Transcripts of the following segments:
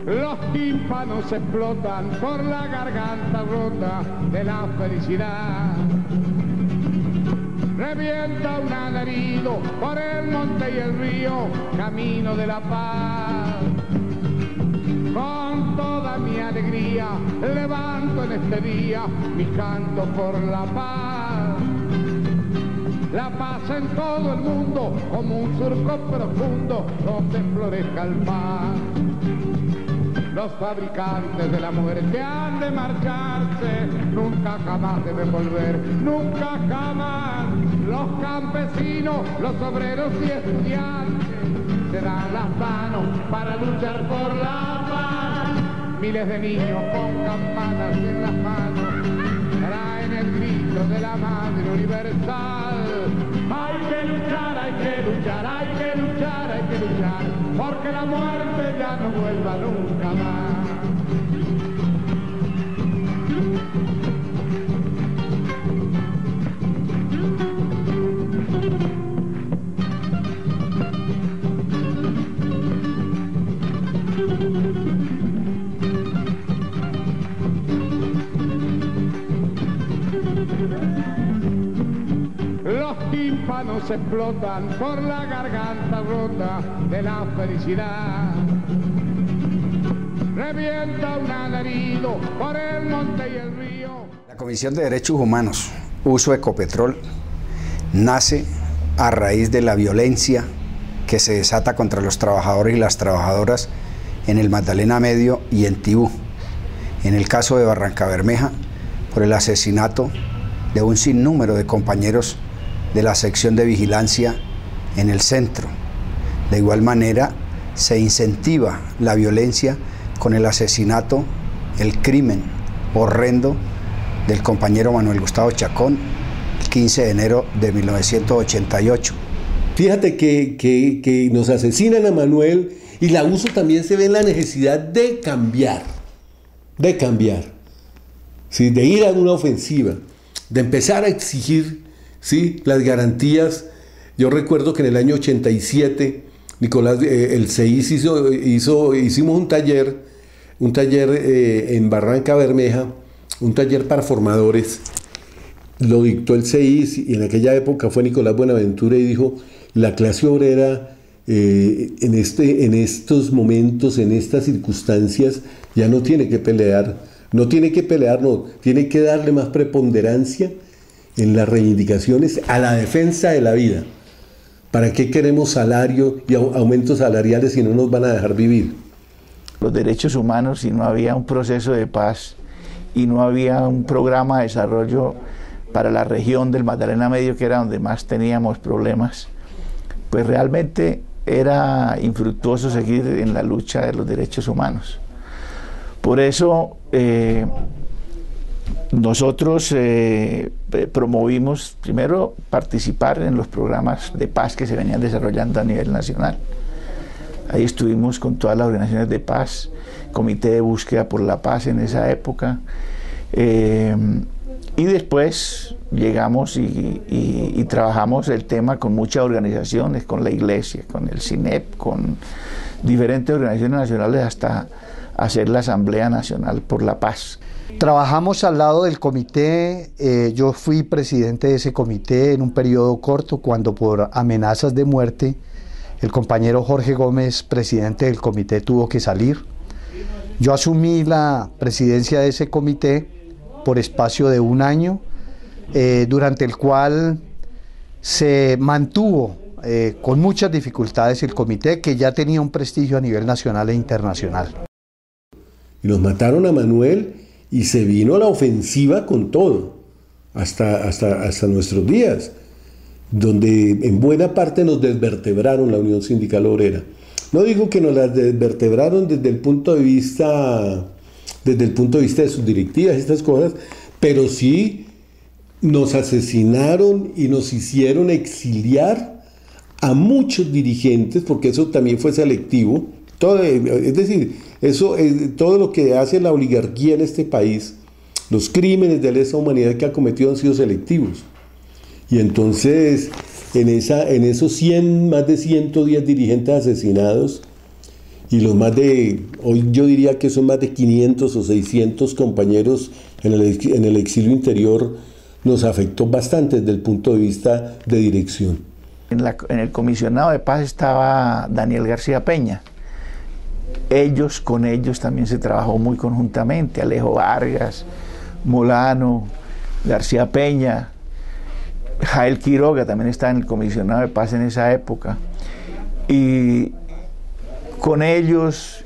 Los tímpanos explotan por la garganta rota de la felicidad. Revienta un alarido por el monte y el río, camino de la paz. Con toda mi alegría levanto en este día mi canto por la paz. La paz en todo el mundo como un surco profundo donde florezca el paz. Los fabricantes de la muerte han de marcharse, nunca jamás deben volver, nunca jamás. Los campesinos, los obreros y estudiantes se dan las manos para luchar por la paz. Miles de niños con campanas en las manos traen el grito de la madre universal. Hay que luchar, hay que luchar, hay que luchar, hay que luchar, porque la muerte ya no vuelva nunca más. Los tímpanos explotan por la garganta rota de la felicidad. Revienta un alarido por el monte y el río. La Comisión de Derechos Humanos, Uso Ecopetrol, nace a raíz de la violencia que se desata contra los trabajadores y las trabajadoras en el Magdalena Medio y en Tibú. En el caso de Barrancabermeja, por el asesinato de un sinnúmero de compañeros de la sección de vigilancia en el centro. De igual manera, se incentiva la violencia con el asesinato, el crimen horrendo del compañero Manuel Gustavo Chacón, el 15 de enero de 1988. Fíjate que nos asesinan a Manuel y la USO también se ve en la necesidad de cambiar, ¿sí? De ir a una ofensiva, de empezar a exigir, ¿sí?, las garantías. Yo recuerdo que en el año 87, Nicolás, el CEIS hicimos un taller en Barrancabermeja, un taller para formadores. Lo dictó el CEIS y en aquella época fue Nicolás Buenaventura y dijo: la clase obrera en estos momentos, en estas circunstancias, ya no tiene que pelear, tiene que darle más preponderancia en las reivindicaciones a la defensa de la vida. ¿Para qué queremos salario y aumentos salariales si no nos van a dejar vivir? Los derechos humanos, si no había un proceso de paz y no había un programa de desarrollo para la región del Magdalena Medio, que era donde más teníamos problemas, pues realmente era infructuoso seguir en la lucha de los derechos humanos. Por eso nosotros promovimos primero participar en los programas de paz que se venían desarrollando a nivel nacional. Ahí estuvimos con todas las organizaciones de paz, Comité de Búsqueda por la Paz en esa época, y después llegamos y trabajamos el tema con muchas organizaciones, con la Iglesia, con el CINEP, con diferentes organizaciones nacionales, hasta hacer la Asamblea Nacional por la Paz. Trabajamos al lado del comité. Yo fui presidente de ese comité en un periodo corto, cuando por amenazas de muerte el compañero Jorge Gómez, presidente del comité, tuvo que salir. Yo asumí la presidencia de ese comité por espacio de un año, durante el cual se mantuvo con muchas dificultades el comité, que ya tenía un prestigio a nivel nacional e internacional. Y nos mataron a Manuel y se vino la ofensiva con todo, hasta nuestros días, donde en buena parte nos desvertebraron la Unión Sindical Obrera. No digo que nos las desvertebraron desde el punto de vista de sus directivas y estas cosas, pero sí nos asesinaron y nos hicieron exiliar a muchos dirigentes, porque eso también fue selectivo, todo, es decir, eso, todo lo que hace la oligarquía en este país, los crímenes de lesa humanidad que ha cometido han sido selectivos. Y entonces, en esos más de 110 dirigentes asesinados, y los hoy yo diría que son más de 500 o 600 compañeros en el exilio interior, nos afectó bastante desde el punto de vista de dirección. En el comisionado de paz estaba Daniel García Peña. Con ellos también se trabajó muy conjuntamente, Alejo Vargas, Molano, García Peña, Jael Quiroga también estaba en el comisionado de paz en esa época. Y con ellos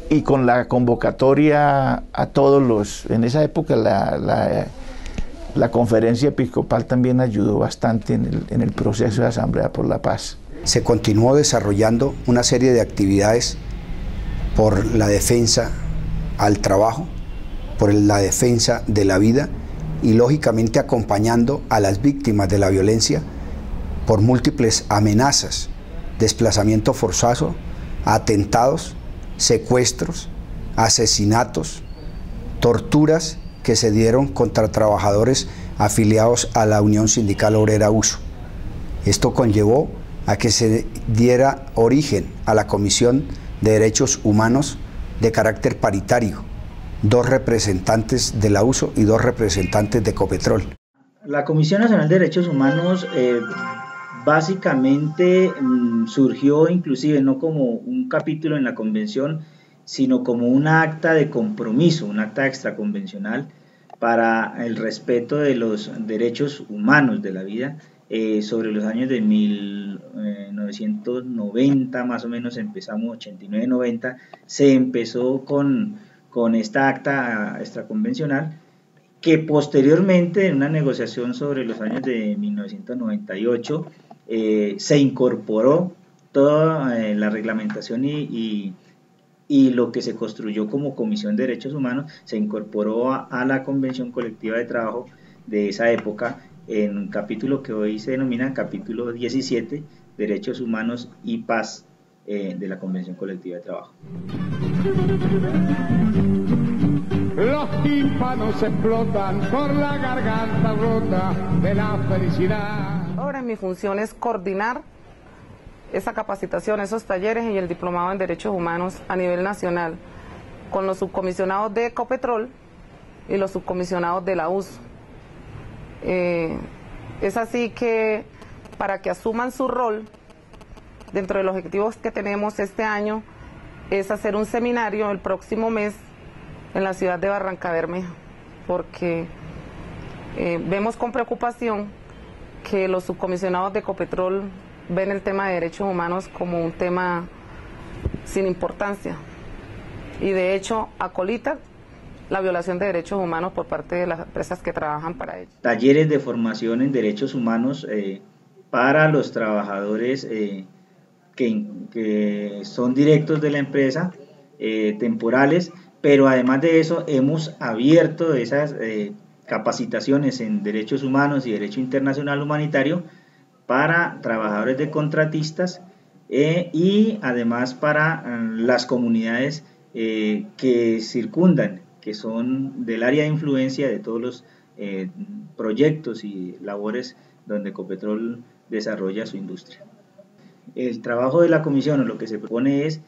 y con la convocatoria a todos en esa época la conferencia episcopal también ayudó bastante en el proceso de Asamblea por la Paz. Se continuó desarrollando una serie de actividades por la defensa al trabajo, por la defensa de la vida y lógicamente acompañando a las víctimas de la violencia por múltiples amenazas, desplazamiento forzoso, atentados, secuestros, asesinatos, torturas que se dieron contra trabajadores afiliados a la Unión Sindical Obrera USO. Esto conllevó a que se diera origen a la Comisión de Derechos Humanos de carácter paritario, 2 representantes de la USO y 2 representantes de Ecopetrol. La Comisión Nacional de Derechos Humanos básicamente surgió inclusive no como un capítulo en la convención, sino como un acta de compromiso, un acta extraconvencional para el respeto de los derechos humanos de la vida. Sobre los años de 1990, más o menos empezamos, 89-90, se empezó con esta acta extraconvencional, que posteriormente en una negociación sobre los años de 1998 se incorporó toda la reglamentación y lo que se construyó como Comisión de Derechos Humanos, se incorporó a la Convención Colectiva de Trabajo de esa época, en un capítulo que hoy se denomina capítulo 17, Derechos Humanos y Paz de la Convención Colectiva de Trabajo. Los tímpanos explotan por la garganta rota de la felicidad. Ahora mi función es coordinar esa capacitación, esos talleres y el diplomado en Derechos Humanos a nivel nacional con los subcomisionados de Ecopetrol y los subcomisionados de la USO. Es así que para que asuman su rol, dentro de los objetivos que tenemos este año, es hacer un seminario el próximo mes en la ciudad de Barrancabermeja, porque vemos con preocupación que los subcomisionados de Ecopetrol ven el tema de derechos humanos como un tema sin importancia y de hecho acolita la violación de derechos humanos por parte de las empresas que trabajan para ellos. Talleres de formación en derechos humanos para los trabajadores que son directos de la empresa, temporales, pero además de eso hemos abierto esas capacitaciones en derechos humanos y derecho internacional humanitario para trabajadores de contratistas y además para las comunidades que circundan, que son del área de influencia de todos los proyectos y labores donde Ecopetrol desarrolla su industria. El trabajo de la comisión, o lo que se propone, es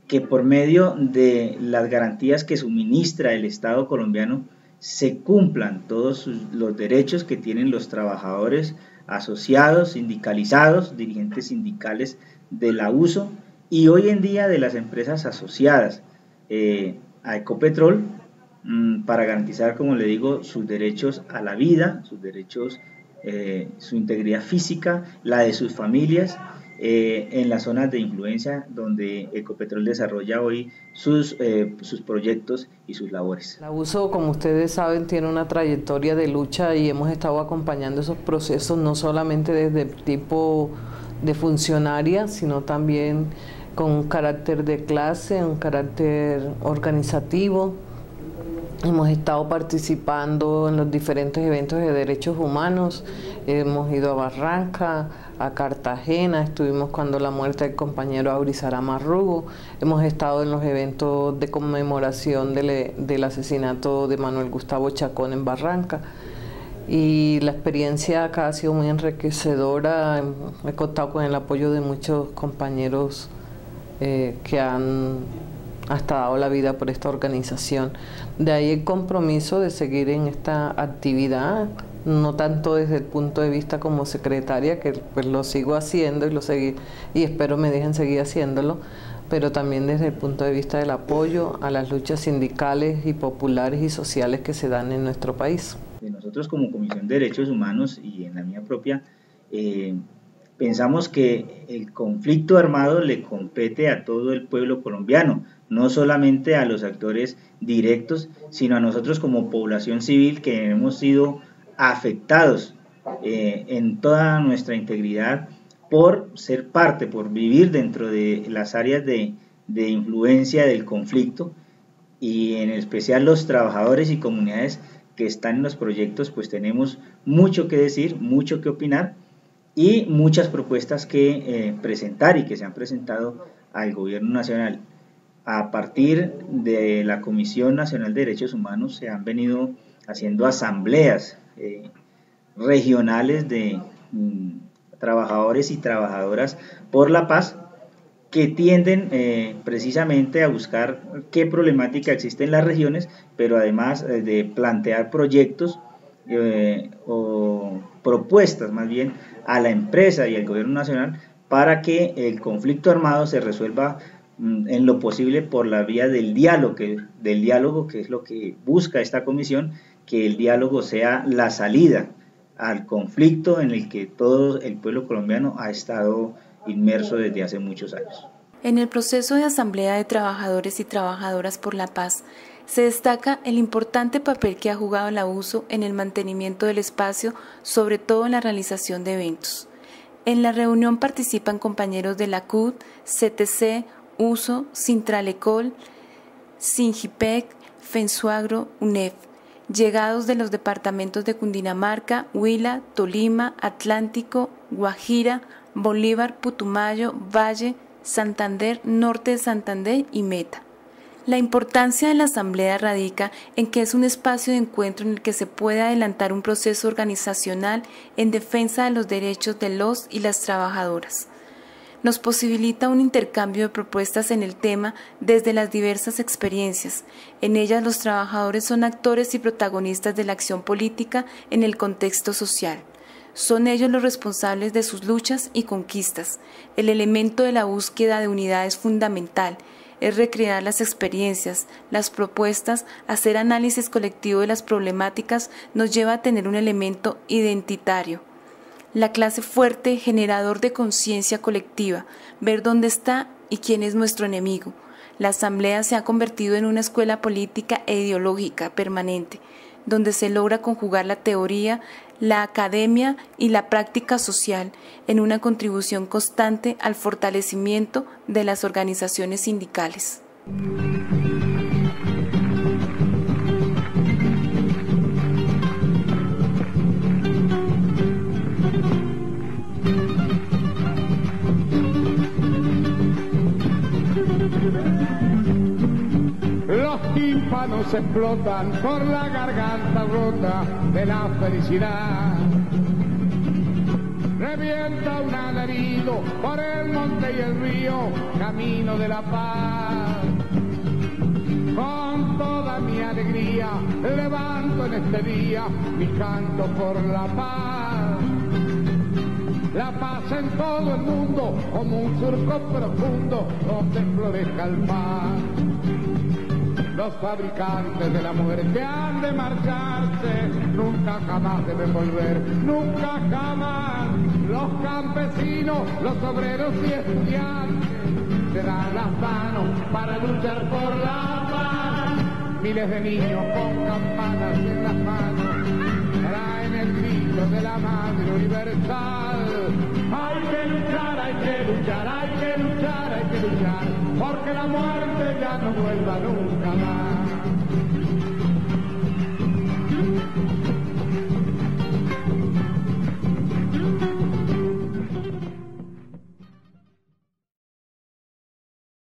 que por medio de las garantías que suministra el Estado colombiano se cumplan todos los derechos que tienen los trabajadores asociados, sindicalizados, dirigentes sindicales de la USO y hoy en día de las empresas asociadas a Ecopetrol, para garantizar, como le digo, sus derechos a la vida, sus derechos, su integridad física, la de sus familias, en las zonas de influencia donde Ecopetrol desarrolla hoy sus proyectos y sus labores. La USO, como ustedes saben, tiene una trayectoria de lucha y hemos estado acompañando esos procesos no solamente desde el tipo de funcionaria, sino también con un carácter de clase, un carácter organizativo. Hemos estado participando en los diferentes eventos de derechos humanos, hemos ido a Barranca, a Cartagena, estuvimos cuando la muerte del compañero Aurizarama Rugo, hemos estado en los eventos de conmemoración del asesinato de Manuel Gustavo Chacón en Barranca, y la experiencia acá ha sido muy enriquecedora. He contado con el apoyo de muchos compañeros que han hasta dado la vida por esta organización. De ahí el compromiso de seguir en esta actividad, no tanto desde el punto de vista como secretaria, que pues lo sigo haciendo y espero me dejen seguir haciéndolo, pero también desde el punto de vista del apoyo a las luchas sindicales y populares y sociales que se dan en nuestro país. Nosotros como Comisión de Derechos Humanos y en la mía propia, pensamos que el conflicto armado le compete a todo el pueblo colombiano, no solamente a los actores directos, sino a nosotros como población civil que hemos sido afectados en toda nuestra integridad por ser parte, por vivir dentro de las áreas de influencia del conflicto, y en especial los trabajadores y comunidades que están en los proyectos, pues tenemos mucho que decir, mucho que opinar y muchas propuestas que presentar y que se han presentado al Gobierno Nacional. A partir de la Comisión Nacional de Derechos Humanos se han venido haciendo asambleas regionales de trabajadores y trabajadoras por la paz, que tienden precisamente a buscar qué problemática existe en las regiones, pero además de plantear proyectos o propuestas más bien a la empresa y al Gobierno Nacional para que el conflicto armado se resuelva en lo posible por la vía del diálogo, que es lo que busca esta comisión, que el diálogo sea la salida al conflicto en el que todo el pueblo colombiano ha estado inmerso desde hace muchos años. En el proceso de Asamblea de Trabajadores y Trabajadoras por la Paz se destaca el importante papel que ha jugado la USO en el mantenimiento del espacio, sobre todo en la realización de eventos. En la reunión participan compañeros de la CUT, CTC, USO, Sintralecol, Singipec, Fensuagro, UNEF, llegados de los departamentos de Cundinamarca, Huila, Tolima, Atlántico, Guajira, Bolívar, Putumayo, Valle, Santander, Norte de Santander y Meta. La importancia de la asamblea radica en que es un espacio de encuentro en el que se puede adelantar un proceso organizacional en defensa de los derechos de los y las trabajadoras. Nos posibilita un intercambio de propuestas en el tema desde las diversas experiencias. En ellas los trabajadores son actores y protagonistas de la acción política en el contexto social. Son ellos los responsables de sus luchas y conquistas. El elemento de la búsqueda de unidad es fundamental. Es recrear las experiencias, las propuestas, hacer análisis colectivo de las problemáticas nos lleva a tener un elemento identitario. La clase fuerte, generador de conciencia colectiva, ver dónde está y quién es nuestro enemigo. La asamblea se ha convertido en una escuela política e ideológica permanente, donde se logra conjugar la teoría, la academia y la práctica social en una contribución constante al fortalecimiento de las organizaciones sindicales. Los tímpanos explotan por la garganta rota de la felicidad. Revienta un alarido por el monte y el río, camino de la paz. Con toda mi alegría levanto en este día mi canto por la paz. La paz en todo el mundo como un surco profundo donde florezca el paz. Los fabricantes de la muerte han de marcharse, nunca jamás deben volver, nunca jamás. Los campesinos, los obreros y estudiantes se dan las manos para luchar por la paz. Miles de niños con campanas en las manos traen el grito de la madre universal. Hay que luchar, hay que luchar, hay que luchar, hay que luchar, porque la muerte ya no vuelva nunca más.